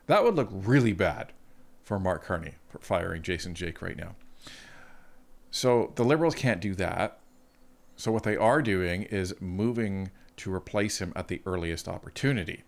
That would look really bad for Mark Carney for firing Jason Jake right now. So the Liberals can't do that. So what they are doing is moving to replace him at the earliest opportunity.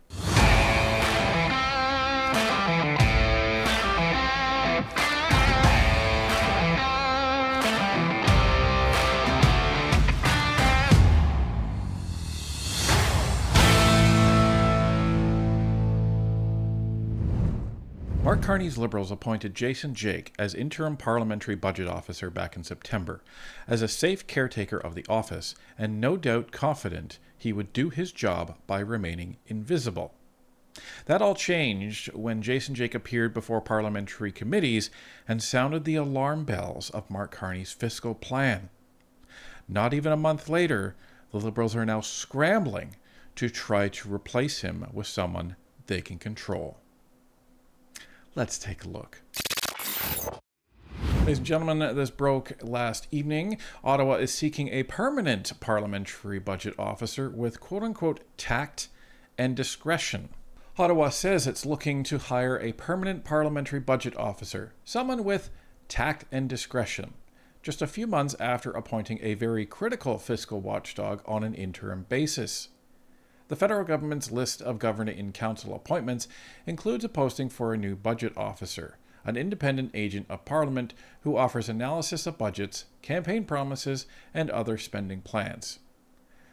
Mark Carney's Liberals appointed Jason Jake as interim parliamentary budget officer back in September, as a safe caretaker of the office, and no doubt confident he would do his job by remaining invisible. That all changed when Jason Jake appeared before parliamentary committees and sounded the alarm bells of Mark Carney's fiscal plan. Not even a month later, the Liberals are now scrambling to try to replace him with someone they can control. Let's take a look. Ladies and gentlemen, this broke last evening. Ottawa is seeking a permanent parliamentary budget officer with quote-unquote tact and discretion. Ottawa says it's looking to hire a permanent parliamentary budget officer, someone with tact and discretion, just a few months after appointing a very critical fiscal watchdog on an interim basis. The federal government's list of governor-in-council appointments includes a posting for a new budget officer, an independent agent of Parliament who offers analysis of budgets, campaign promises, and other spending plans.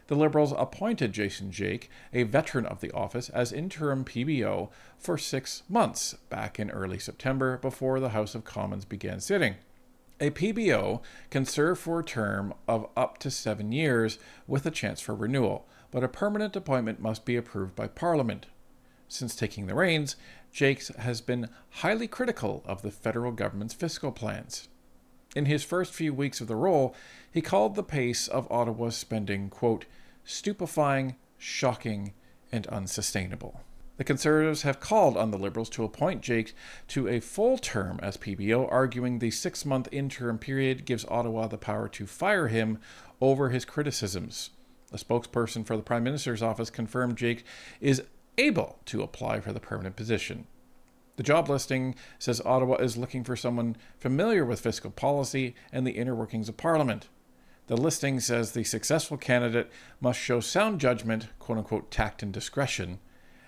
The Liberals appointed Jason Jake, a veteran of the office, as interim PBO for 6 months back in early September before the House of Commons began sitting. A PBO can serve for a term of up to 7 years with a chance for renewal, but a permanent appointment must be approved by Parliament. Since taking the reins, Jake has been highly critical of the federal government's fiscal plans. In his first few weeks of the role, he called the pace of Ottawa's spending, quote, stupefying, shocking, and unsustainable. The Conservatives have called on the Liberals to appoint Jake to a full term as PBO, arguing the 6-month interim period gives Ottawa the power to fire him over his criticisms. A spokesperson for the Prime Minister's office confirmed Jake is able to apply for the permanent position. The job listing says Ottawa is looking for someone familiar with fiscal policy and the inner workings of Parliament. The listing says the successful candidate must show sound judgment, quote-unquote tact and discretion,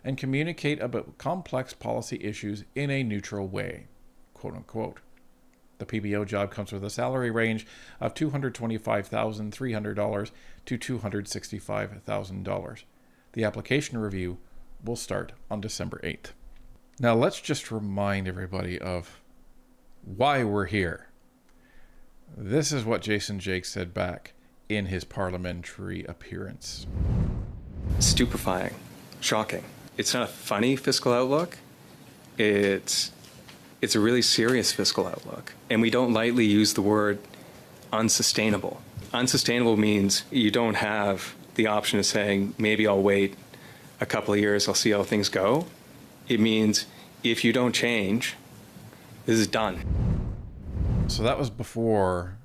and communicate about complex policy issues in a neutral way, quote-unquote. The PBO job comes with a salary range of $225,300 to $265,000. The application review will start on December 8th. Now let's just remind everybody of why we're here. This is what Jason Jake said back in his parliamentary appearance. Stupefying. Shocking. It's not a funny fiscal outlook. It's a really serious fiscal outlook. And we don't lightly use the word unsustainable. Unsustainable means you don't have the option of saying, maybe I'll wait a couple of years, I'll see how things go. It means if you don't change, this is done. So that was before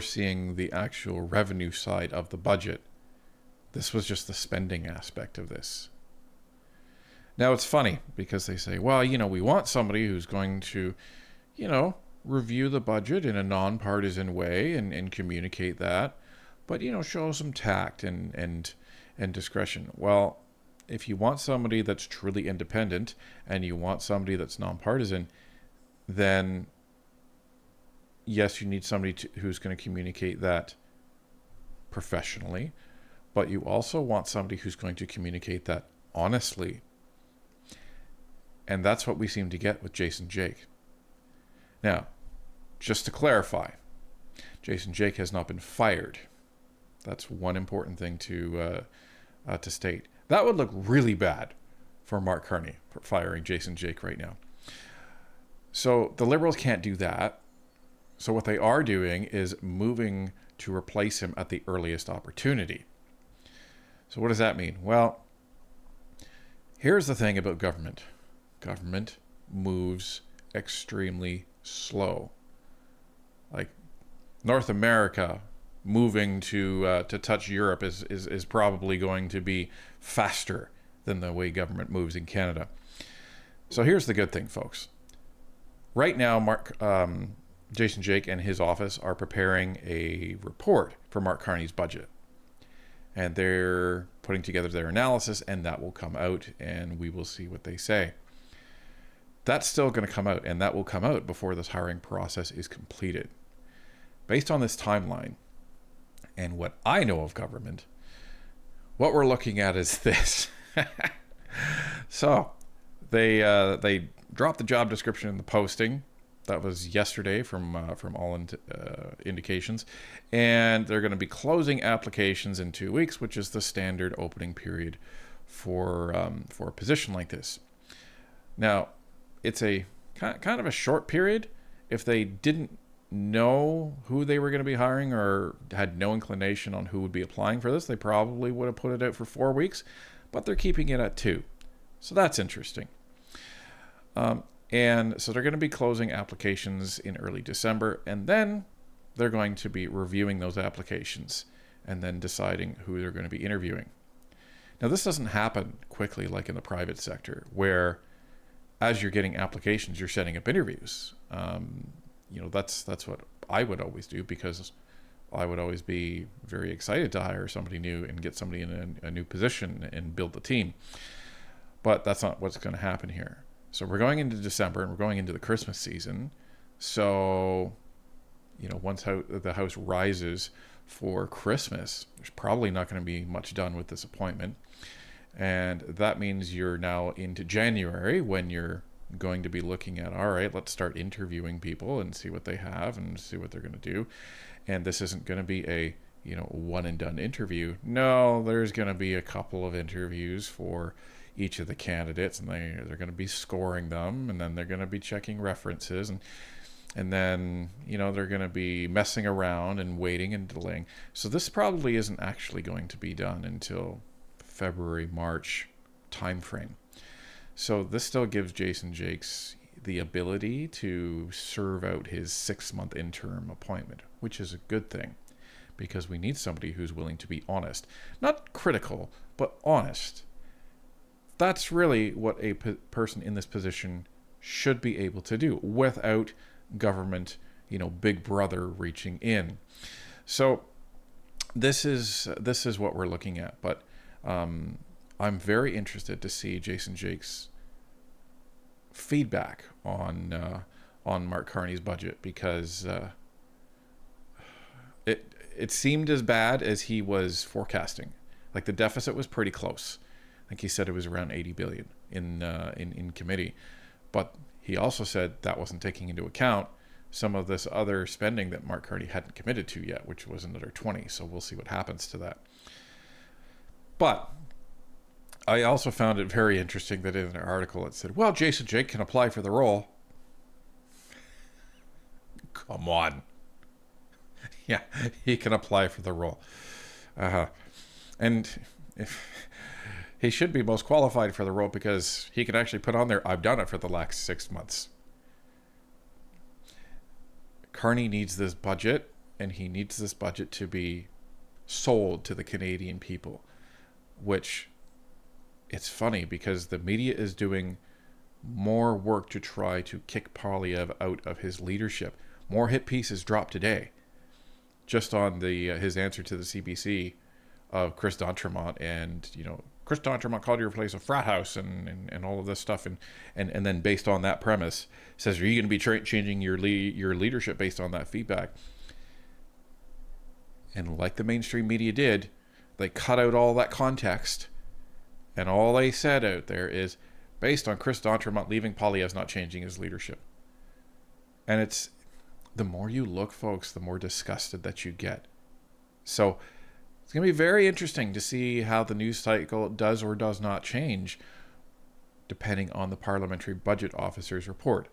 seeing the actual revenue side of the budget. This was just the spending aspect of this. Now it's funny because they say, well, we want somebody who's going to, review the budget in a nonpartisan way and communicate that, but, show some tact and discretion. Well, if you want somebody that's truly independent and you want somebody that's nonpartisan, then yes, you need somebody who's going to communicate that professionally, but you also want somebody who's going to communicate that honestly. And that's what we seem to get with Jason Jake. Now, just to clarify, Jason Jake has not been fired. That's one important thing to state. That would look really bad for Mark Carney for firing Jason Jake right now. So the Liberals can't do that. So what they are doing is moving to replace him at the earliest opportunity. So what does that mean? Well, here's the thing about government. Government moves extremely slow. Like North America moving to touch Europe is probably going to be faster than the way government moves in Canada. So here's the good thing, folks. Right now, Jason Jake and his office are preparing a report for Mark Carney's budget. And they're putting together their analysis, and that will come out, and we will see what they say. That's still going to come out, and that will come out before this hiring process is completed. Based on this timeline, and what I know of government, what we're looking at is this. So, they dropped the job description in the posting. That was yesterday from all indications. And they're going to be closing applications in 2 weeks, which is the standard opening period for a position like this. Now, it's a kind of a short period. If they didn't know who they were going to be hiring or had no inclination on who would be applying for this, they probably would have put it out for 4 weeks. But they're keeping it at 2. So that's interesting. And so they're going to be closing applications in early December, and then they're going to be reviewing those applications and then deciding who they're going to be interviewing. Now, this doesn't happen quickly like in the private sector, where as you're getting applications, you're setting up interviews. That's what I would always do, because I would always be very excited to hire somebody new and get somebody in a new position and build the team. But that's not what's going to happen here. So we're going into December, and we're going into the Christmas season. So, once the house rises for Christmas, there's probably not going to be much done with this appointment. And that means you're now into January, when you're going to be looking at, all right, let's start interviewing people and see what they have and see what they're going to do. And this isn't going to be a, one and done interview. No, there's going to be a couple of interviews for each of the candidates, and they're going to be scoring them, and then they're going to be checking references, and then they're going to be messing around and waiting and delaying. So this probably isn't actually going to be done until February, March timeframe. So this still gives Jason Jakes the ability to serve out his 6-month interim appointment, which is a good thing, because we need somebody who's willing to be honest, not critical, but honest. That's really what a person in this position should be able to do without government, big brother reaching in. So this is what we're looking at. But I'm very interested to see Jason Jakes' feedback on Mark Carney's budget, because it seemed as bad as he was forecasting. Like, the deficit was pretty close. I think he said it was around 80 billion in committee, but he also said that wasn't taking into account some of this other spending that Mark Carney hadn't committed to yet, which was another 20. So we'll see what happens to that. But I also found it very interesting that in an article it said, well, Jason Jake can apply for the role. Come on. Yeah, he can apply for the role. And he should be most qualified for the role, because he can actually put on there, I've done it for the last 6 months. Carney needs this budget, and he needs this budget to be sold to the Canadian people, which, it's funny because the media is doing more work to try to kick Poilievre out of his leadership. More hit pieces dropped today, just on his answer to the CBC of Chris D'Entremont, and Chris D'Entremont called your place a frat house and all of this stuff, and then based on that premise says, are you going to be changing your leadership based on that feedback? And like the mainstream media did, they cut out all that context, and all they said out there is, based on Chris D'Entremont leaving, Poilievre's not changing his leadership. And it's, the more you look, folks, the more disgusted that you get. So it's going to be very interesting to see how the news cycle does or does not change, depending on the Parliamentary Budget Officer's report.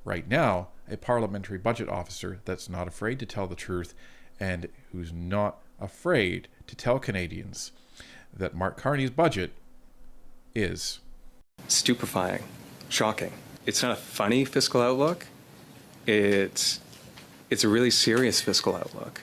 Right now, a Parliamentary Budget Officer that's not afraid to tell the truth, and who's not afraid to tell Canadians that Mark Carney's budget is stupefying, shocking. It's not a funny fiscal outlook. It's a really serious fiscal outlook.